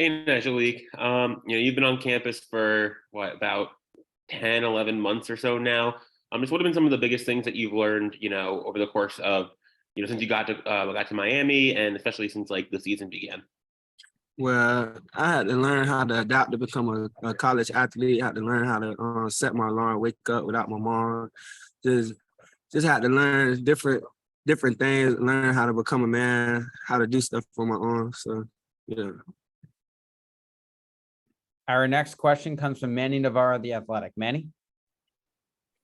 Hey, Nyjalik. You've been on campus for what, about 10, 11 months or so now. Just what have been some of the biggest things that you've learned, over the course of, since you got to Miami, and especially since like the season began? Well, I had to learn how to adapt to become a college athlete. I had to learn how to set my alarm, wake up without my mom. Just just had to learn different things, learn how to become a man, how to do stuff for my own. So yeah. Our next question comes from Manny Navarro, The Athletic. Manny?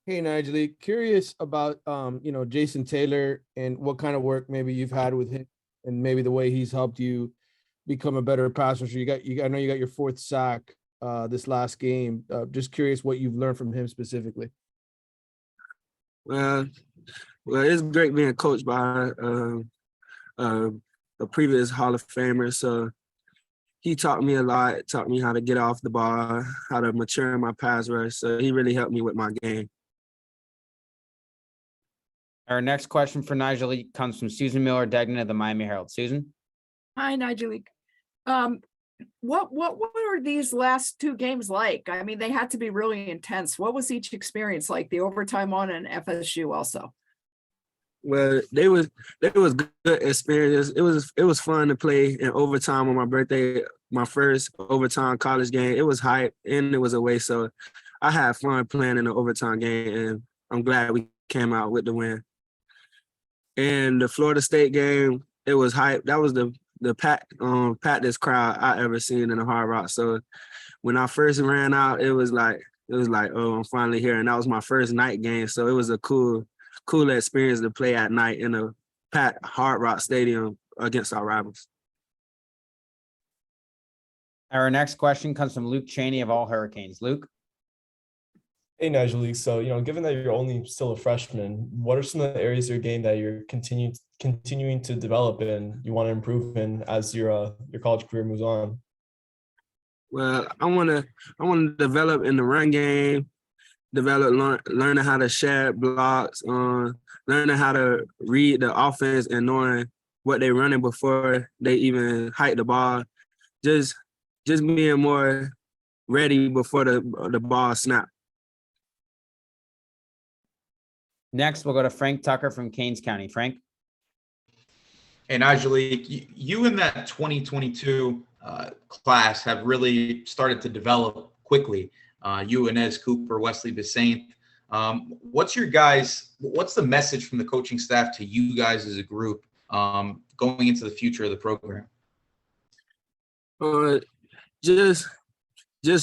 Hey, Nyjalik, curious about Jason Taylor and what kind of work maybe you've had with him and maybe the way he's helped you become a better pass rusher. I know you got your fourth sack this last game. Just curious what you've learned from him specifically. Well, it's great being coached by a previous Hall of Famer. So he taught me a lot, taught me how to get off the ball, how to mature in my pass rush. So he really helped me with my game. Our next question for Nyjalik comes from Susan Miller-Degnan of the Miami Herald. Susan? Hi, Nyjalik. What were these last two games like? I mean, they had to be really intense. What was each experience like? The overtime one and FSU also. Well, they was good experience. It was fun to play in overtime on my birthday, my first overtime college game. It was hype and it was away, so I had fun playing in the overtime game, and I'm glad we came out with the win. And the Florida State game, it was hype. That was the packest crowd I ever seen in a Hard Rock. So when I first ran out, it was like, oh, I'm finally here. And that was my first night game. So it was a cool experience to play at night in a packed Hard Rock Stadium against our rivals. Our next question comes from Luke Chaney of All Hurricanes. Luke? Hey, Nyjalik. So, given that you're only still a freshman, what are some of the areas of your game that you're continuing to develop in, you want to improve in as your college career moves on? Well, I want to develop in the run game, learning how to shed blocks, learning how to read the offense and knowing what they're running before they even hike the ball. Just being more ready before the ball snap. Next, we'll go to Frank Tucker from Keynes County. Frank? Hey, Nyjalik, you in that 2022 class have really started to develop quickly. You, Inez Cooper, Wesley Besaint. What's the message from the coaching staff to you guys as a group going into the future of the program? Just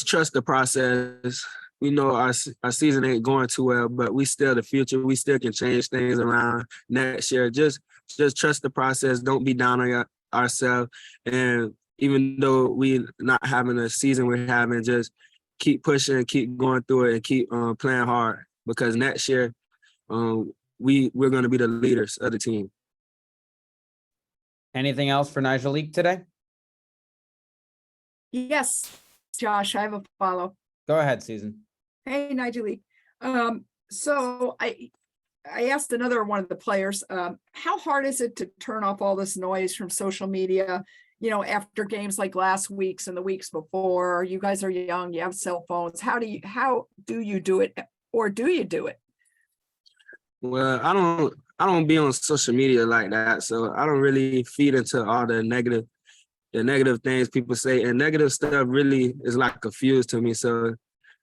trust the process. We know our season ain't going too well, but we still the future. We still can change things around next year. Just trust the process. Don't be down on ourselves. And even though we not having a season we're having, just keep pushing, keep going through it, and keep playing hard. Because next year, we're going to be the leaders of the team. Anything else for Nyjalik today? Yes, Josh, I have a follow. Go ahead, Susan. Hey, Nyjalik. So I asked another one of the players, how hard is it to turn off all this noise from social media, after games like last week's and the weeks before? You guys are young, you have cell phones. How do you do it, or do you do it? Well, I don't be on social media like that, so I don't really feed into all the negative things people say, and negative stuff really is like a fuse to me. So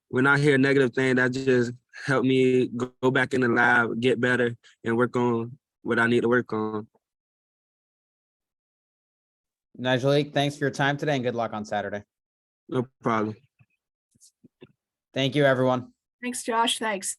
when I hear negative things, that just help me go back in the lab, get better, and work on what I need to work on. Nyjalik, thanks for your time today and good luck on Saturday. No problem. Thank you, everyone. Thanks, Josh. Thanks.